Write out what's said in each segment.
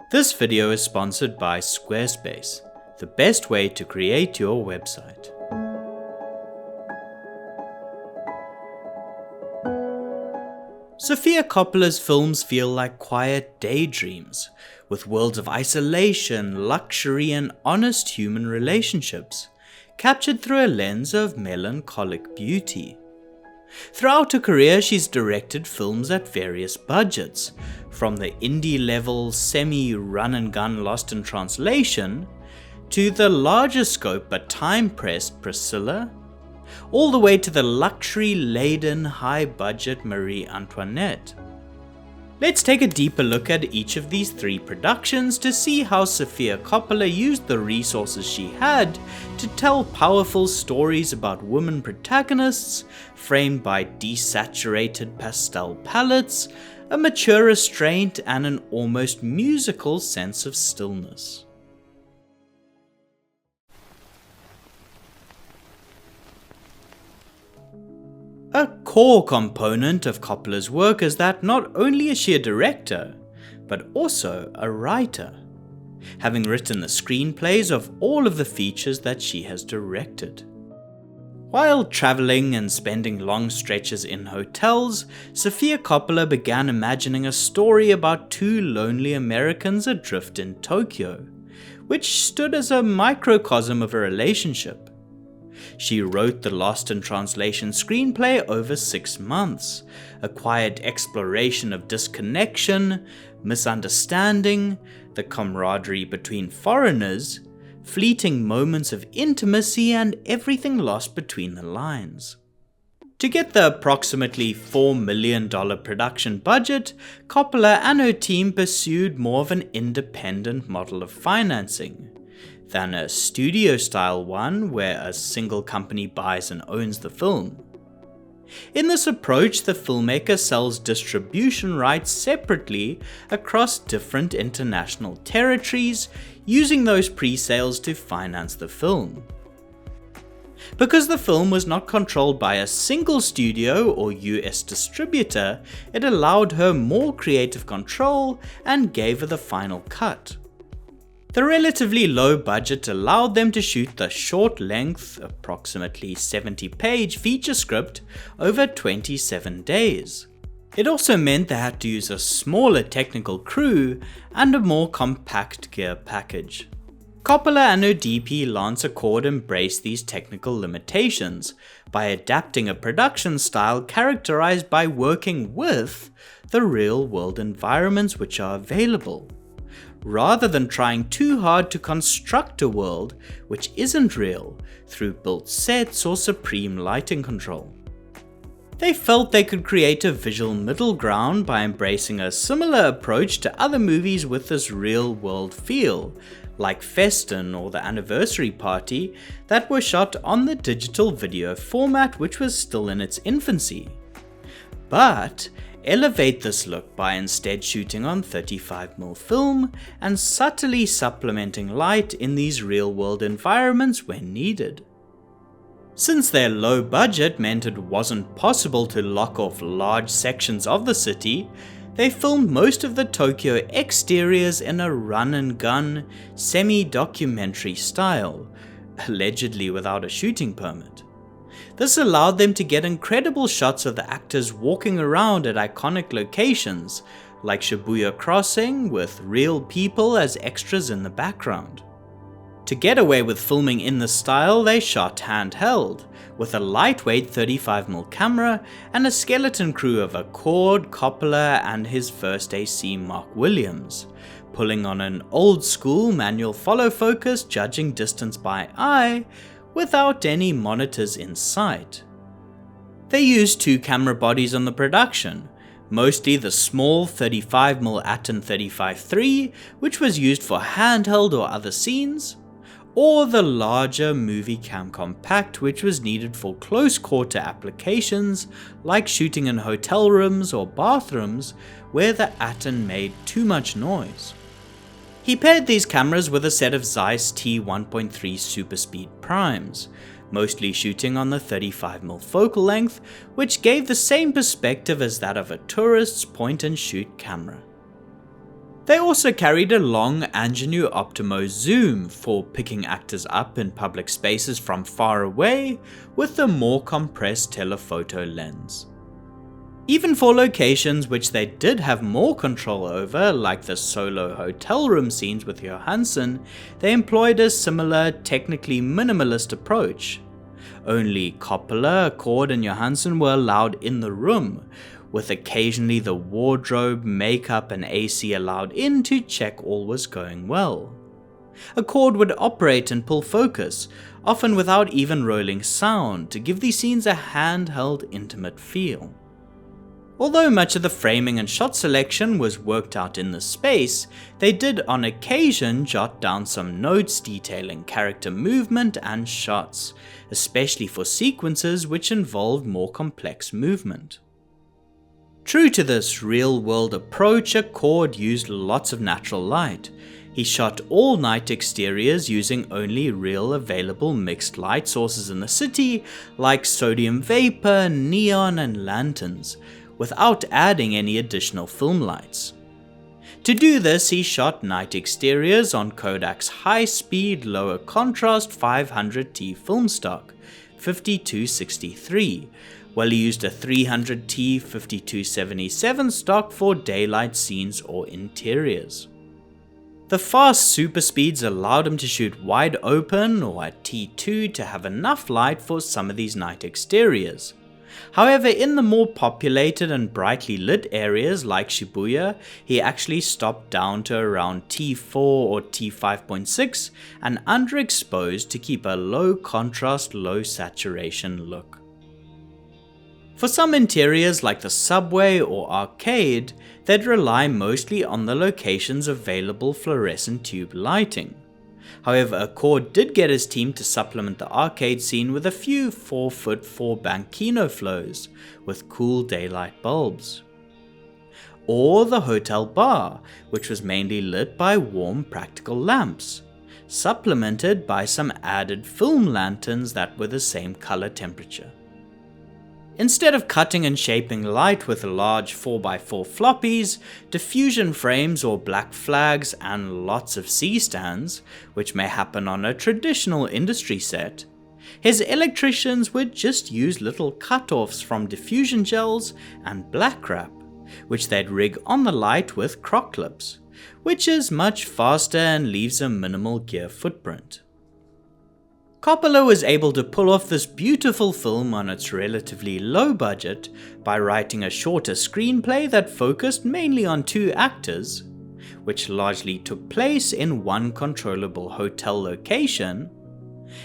This video is sponsored by Squarespace, the best way to create your website. Sofia Coppola's films feel like quiet daydreams, with worlds of isolation, luxury, and honest human relationships, captured through a lens of melancholic beauty. Throughout her career, she's directed films at various budgets, from the indie-level semi-run-and-gun Lost in Translation, to the larger scope but time-pressed Priscilla, all the way to the luxury-laden, high-budget Marie Antoinette. Let's take a deeper look at each of these three productions to see how Sofia Coppola used the resources she had to tell powerful stories about women protagonists, framed by desaturated pastel palettes, a mature restraint, and an almost musical sense of stillness. A core component of Coppola's work is that not only is she a director, but also a writer, having written the screenplays of all of the features that she has directed. While traveling and spending long stretches in hotels, Sofia Coppola began imagining a story about two lonely Americans adrift in Tokyo, which stood as a microcosm of a relationship. She wrote the Lost in Translation screenplay over 6 months, a quiet exploration of disconnection, misunderstanding, the camaraderie between foreigners, fleeting moments of intimacy, and everything lost between the lines. To get the approximately $4 million production budget, Coppola and her team pursued more of an independent model of financing than a studio-style one where a single company buys and owns the film. In this approach, the filmmaker sells distribution rights separately across different international territories, using those pre-sales to finance the film. Because the film was not controlled by a single studio or US distributor, it allowed her more creative control and gave her the final cut. The relatively low budget allowed them to shoot the short-length, approximately 70-page feature script over 27 days. It also meant they had to use a smaller technical crew and a more compact gear package. Coppola and her DP Lance Accord embraced these technical limitations by adapting a production style characterized by working with the real-world environments which are available, rather than trying too hard to construct a world which isn't real through built sets or supreme lighting control. They felt they could create a visual middle ground by embracing a similar approach to other movies with this real-world feel, like Festin or The Anniversary Party, that were shot on the digital video format which was still in its infancy. But elevate this look by instead shooting on 35mm film and subtly supplementing light in these real-world environments when needed. Since their low budget meant it wasn't possible to lock off large sections of the city, they filmed most of the Tokyo exteriors in a run-and-gun, semi-documentary style, allegedly without a shooting permit. This allowed them to get incredible shots of the actors walking around at iconic locations, like Shibuya Crossing, with real people as extras in the background. To get away with filming in this style, they shot handheld, with a lightweight 35mm camera and a skeleton crew of Accord, Coppola, and his first AC Mark Williams, pulling on an old-school manual follow focus judging distance by eye, without any monitors in sight. They used 2 camera bodies on the production, mostly the small 35mm Aten 35-3, which was used for handheld or other scenes, or the larger Movie-Cam Compact, which was needed for close-quarter applications like shooting in hotel rooms or bathrooms where the Aten made too much noise. He paired these cameras with a set of Zeiss T1.3 Superspeed primes, mostly shooting on the 35mm focal length, which gave the same perspective as that of a tourist's point-and-shoot camera. They also carried a long Angenieux Optimo zoom for picking actors up in public spaces from far away with a more compressed telephoto lens. Even for locations which they did have more control over, like the solo hotel room scenes with Johansson, they employed a similar, technically minimalist approach. Only Coppola, Accord and Johansson were allowed in the room, with occasionally the wardrobe, makeup and AC allowed in to check all was going well. Accord would operate and pull focus, often without even rolling sound, to give these scenes a handheld, intimate feel. Although much of the framing and shot selection was worked out in the space, they did on occasion jot down some notes detailing character movement and shots, especially for sequences which involved more complex movement. True to this real-world approach, Accord used lots of natural light. He shot all night exteriors using only real available mixed light sources in the city, like sodium vapor, neon and lanterns, without adding any additional film lights. To do this, he shot night exteriors on Kodak's high-speed, lower contrast 500T film stock, 5263, while he used a 300T 5277 stock for daylight scenes or interiors. The fast super speeds allowed him to shoot wide open or at T2 to have enough light for some of these night exteriors. However, in the more populated and brightly lit areas like Shibuya, he actually stopped down to around T4 or T5.6 and underexposed to keep a low contrast, low saturation look. For some interiors like the subway or arcade, they'd rely mostly on the location's available fluorescent tube lighting. However, Accord did get his team to supplement the arcade scene with a few 4-foot 4-bank Kino flows with cool daylight bulbs. Or the hotel bar, which was mainly lit by warm practical lamps, supplemented by some added film lanterns that were the same color temperature. Instead of cutting and shaping light with large 4x4 floppies, diffusion frames or black flags and lots of C-stands, which may happen on a traditional industry set, his electricians would just use little cut-offs from diffusion gels and black wrap, which they'd rig on the light with croc clips, which is much faster and leaves a minimal gear footprint. Coppola was able to pull off this beautiful film on its relatively low budget by writing a shorter screenplay that focused mainly on 2 actors, which largely took place in one controllable hotel location,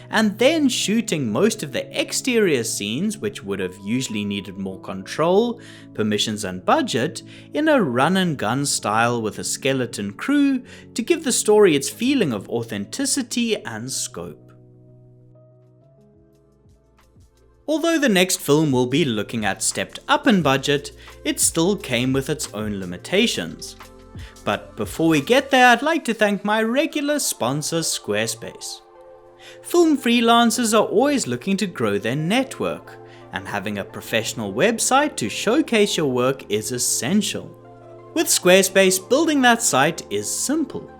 and then shooting most of the exterior scenes, which would have usually needed more control, permissions and budget, in a run-and-gun style with a skeleton crew to give the story its feeling of authenticity and scope. Although the next film will be looking at stepped up in budget, it still came with its own limitations. But before we get there, I'd like to thank my regular sponsor Squarespace. Film freelancers are always looking to grow their network, and having a professional website to showcase your work is essential. With Squarespace, building that site is simple.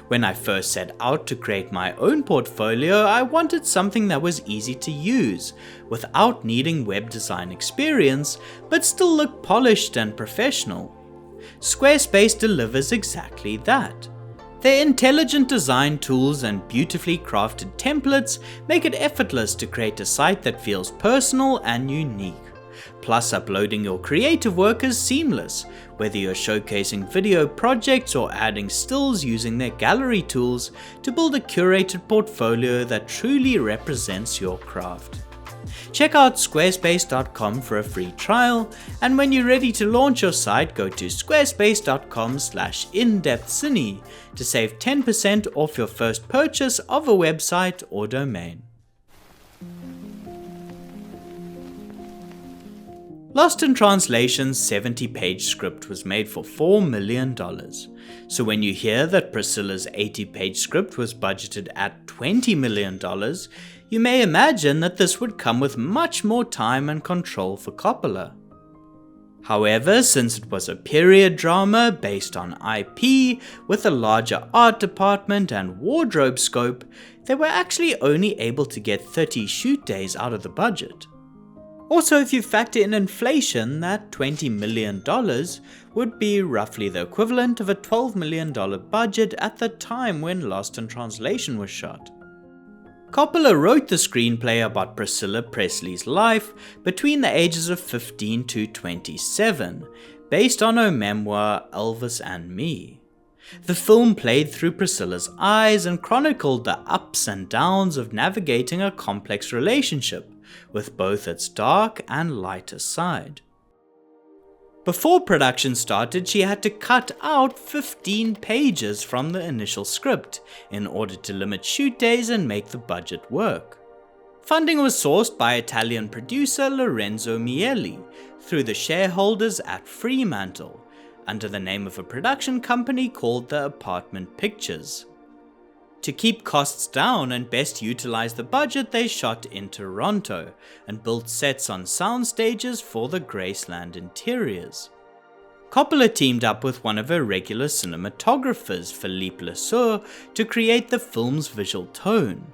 When I first set out to create my own portfolio, I wanted something that was easy to use, without needing web design experience, but still look polished and professional. Squarespace delivers exactly that. Their intelligent design tools and beautifully crafted templates make it effortless to create a site that feels personal and unique. Plus, uploading your creative work is seamless, whether you're showcasing video projects or adding stills using their gallery tools to build a curated portfolio that truly represents your craft. Check out squarespace.com for a free trial, and when you're ready to launch your site, go to squarespace.com/indepthcine to save 10% off your first purchase of a website or domain. Lost in Translation's 70-page script was made for $4 million, so when you hear that Priscilla's 80-page script was budgeted at $20 million, you may imagine that this would come with much more time and control for Coppola. However, since it was a period drama based on IP with a larger art department and wardrobe scope, they were actually only able to get 30 shoot days out of the budget. Also, if you factor in inflation, that $20 million would be roughly the equivalent of a $12 million budget at the time when Lost in Translation was shot. Coppola wrote the screenplay about Priscilla Presley's life between the ages of 15 to 27, based on her memoir Elvis and Me. The film played through Priscilla's eyes and chronicled the ups and downs of navigating a complex relationship, with both its dark and lighter side. Before production started, she had to cut out 15 pages from the initial script in order to limit shoot days and make the budget work. Funding was sourced by Italian producer Lorenzo Mieli through the shareholders at Fremantle, under the name of a production company called The Apartment Pictures. To keep costs down and best utilize the budget, they shot in Toronto and built sets on sound stages for the Graceland interiors. Coppola teamed up with one of her regular cinematographers, Philippe Lesueur, to create the film's visual tone.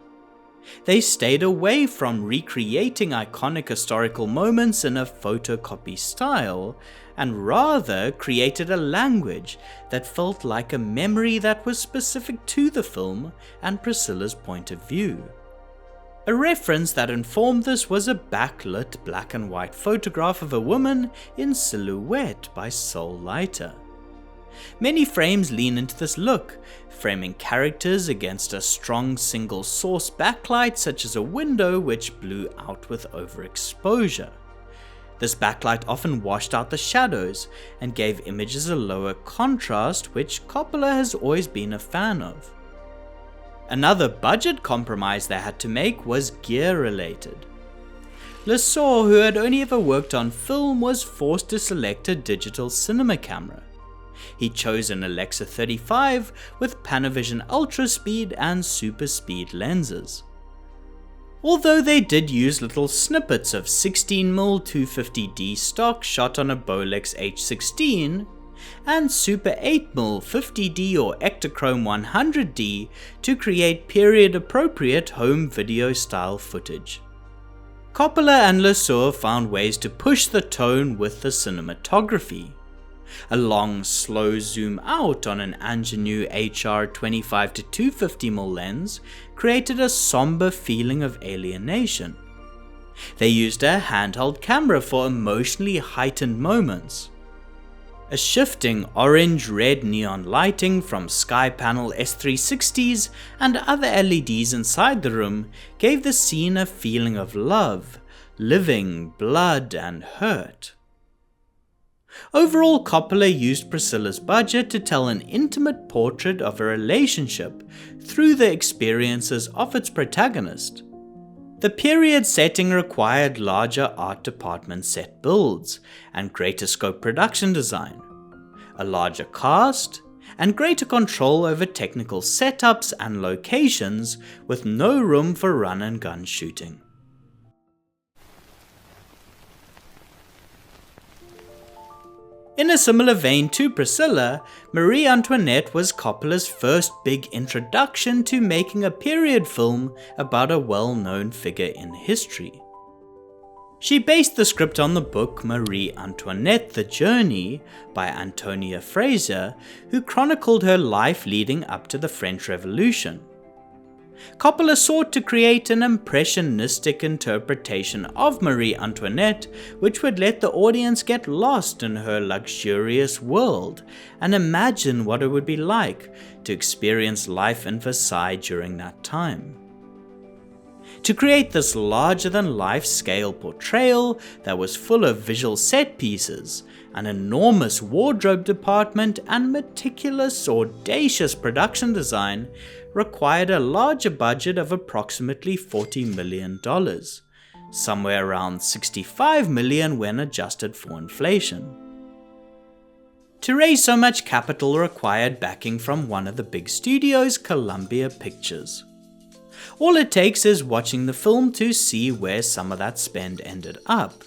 They stayed away from recreating iconic historical moments in a photocopy style, and rather created a language that felt like a memory that was specific to the film and Priscilla's point of view. A reference that informed this was a backlit black and white photograph of a woman in silhouette by Sol Leiter. Many frames lean into this look, framing characters against a strong single source backlight such as a window which blew out with overexposure. This backlight often washed out the shadows and gave images a lower contrast, which Coppola has always been a fan of. Another budget compromise they had to make was gear related. Lesueur, who had only ever worked on film, was forced to select a digital cinema camera. He chose an Alexa 35 with Panavision Ultra Speed and Super Speed lenses. Although they did use little snippets of 16mm 250D stock shot on a Bolex H16 and Super 8mm 50D or Ektachrome 100D to create period-appropriate home video style footage. Coppola and Lesueur found ways to push the tone with the cinematography. A long, slow zoom out on an Ingenue HR 25-250mm lens created a somber feeling of alienation. They used a handheld camera for emotionally heightened moments. A shifting orange-red neon lighting from SkyPanel S360s and other LEDs inside the room gave the scene a feeling of love, living, blood, and hurt. Overall, Coppola used Priscilla's budget to tell an intimate portrait of a relationship through the experiences of its protagonist. The period setting required larger art department set builds and greater scope production design, a larger cast, and greater control over technical setups and locations with no room for run-and-gun shooting. In a similar vein to Priscilla, Marie Antoinette was Coppola's first big introduction to making a period film about a well-known figure in history. She based the script on the book Marie Antoinette: The Journey by Antonia Fraser, who chronicled her life leading up to the French Revolution. Coppola sought to create an impressionistic interpretation of Marie Antoinette, which would let the audience get lost in her luxurious world and imagine what it would be like to experience life in Versailles during that time. To create this larger-than-life scale portrayal that was full of visual set pieces, an enormous wardrobe department, and meticulous, audacious production design required a larger budget of approximately $40 million, somewhere around $65 million when adjusted for inflation. To raise so much capital required backing from one of the big studios, Columbia Pictures. All it takes is watching the film to see where some of that spend ended up.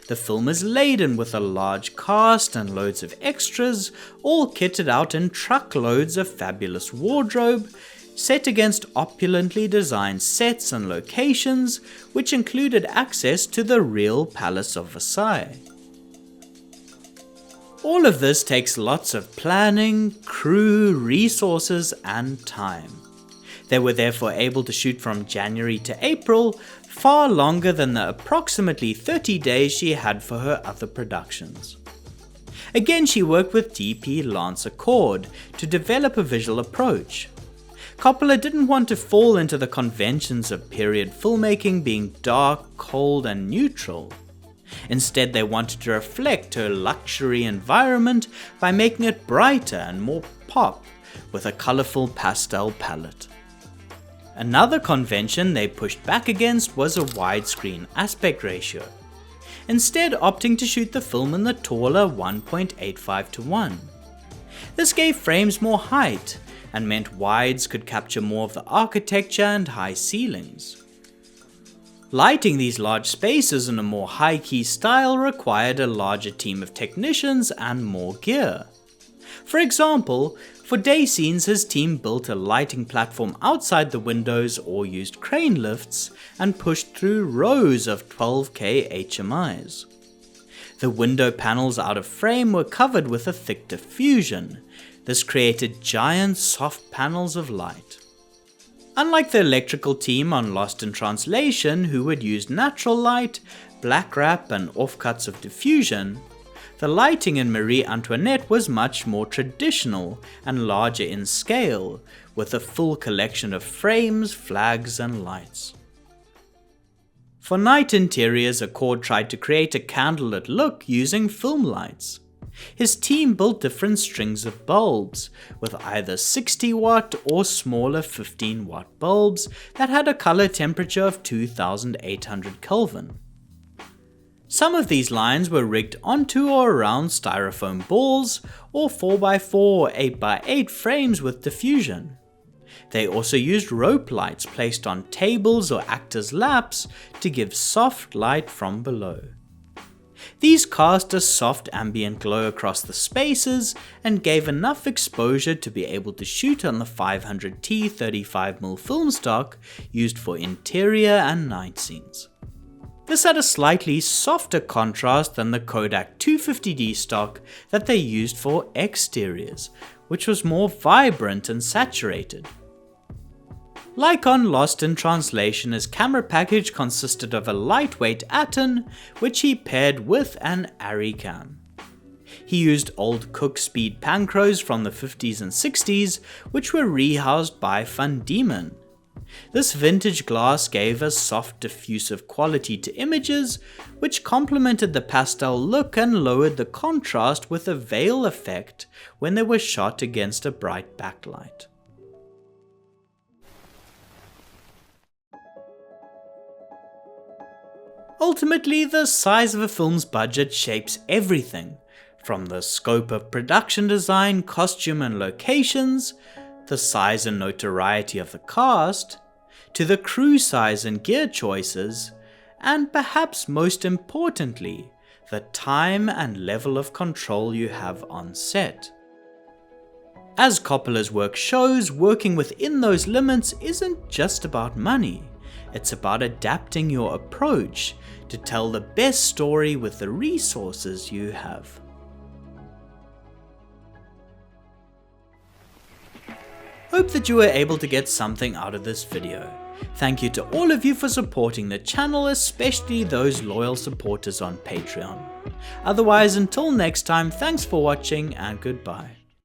The film is laden with a large cast and loads of extras, all kitted out in truckloads of fabulous wardrobe, set against opulently designed sets and locations, which included access to the real Palace of Versailles. All of this takes lots of planning, crew, resources, and time. They were therefore able to shoot from January to April, far longer than the approximately 30 days she had for her other productions. Again, she worked with DP Lance Accord to develop a visual approach. Coppola didn't want to fall into the conventions of period filmmaking being dark, cold, and neutral. Instead, they wanted to reflect her luxury environment by making it brighter and more pop with a colourful pastel palette. Another convention they pushed back against was a widescreen aspect ratio, instead opting to shoot the film in the taller 1.85:1. This gave frames more height and meant wides could capture more of the architecture and high ceilings. Lighting these large spaces in a more high-key style required a larger team of technicians and more gear. For example, for day scenes his team built a lighting platform outside the windows or used crane lifts and pushed through rows of 12K HMIs. The window panels out of frame were covered with a thick diffusion. This created giant soft panels of light. Unlike the electrical team on Lost in Translation, who would use natural light, black wrap and offcuts of diffusion, the lighting in Marie Antoinette was much more traditional and larger in scale, with a full collection of frames, flags and lights. For night interiors, Accord tried to create a candlelit look using film lights. His team built different strings of bulbs, with either 60 watt or smaller 15 watt bulbs that had a color temperature of 2800 Kelvin. Some of these lines were rigged onto or around styrofoam balls or 4x4 or 8x8 frames with diffusion. They also used rope lights placed on tables or actors' laps to give soft light from below. These cast a soft ambient glow across the spaces and gave enough exposure to be able to shoot on the 500T 35mm film stock used for interior and night scenes. This had a slightly softer contrast than the Kodak 250D stock that they used for exteriors, which was more vibrant and saturated. Like on Lost in Translation, his camera package consisted of a lightweight Aten, which he paired with an Arri cam. He used old Cooke Speed Pancros from the 50s and 60s, which were rehoused by Van Diemen. This vintage glass gave a soft diffusive quality to images, which complemented the pastel look and lowered the contrast with a veil effect when they were shot against a bright backlight. Ultimately, the size of a film's budget shapes everything, from the scope of production design, costume and locations, the size and notoriety of the cast, to the crew size and gear choices, and perhaps most importantly, the time and level of control you have on set. As Coppola's work shows, working within those limits isn't just about money. It's about adapting your approach to tell the best story with the resources you have. Hope that you were able to get something out of this video. Thank you to all of you for supporting the channel, especially those loyal supporters on Patreon. Otherwise, until next time, thanks for watching and goodbye.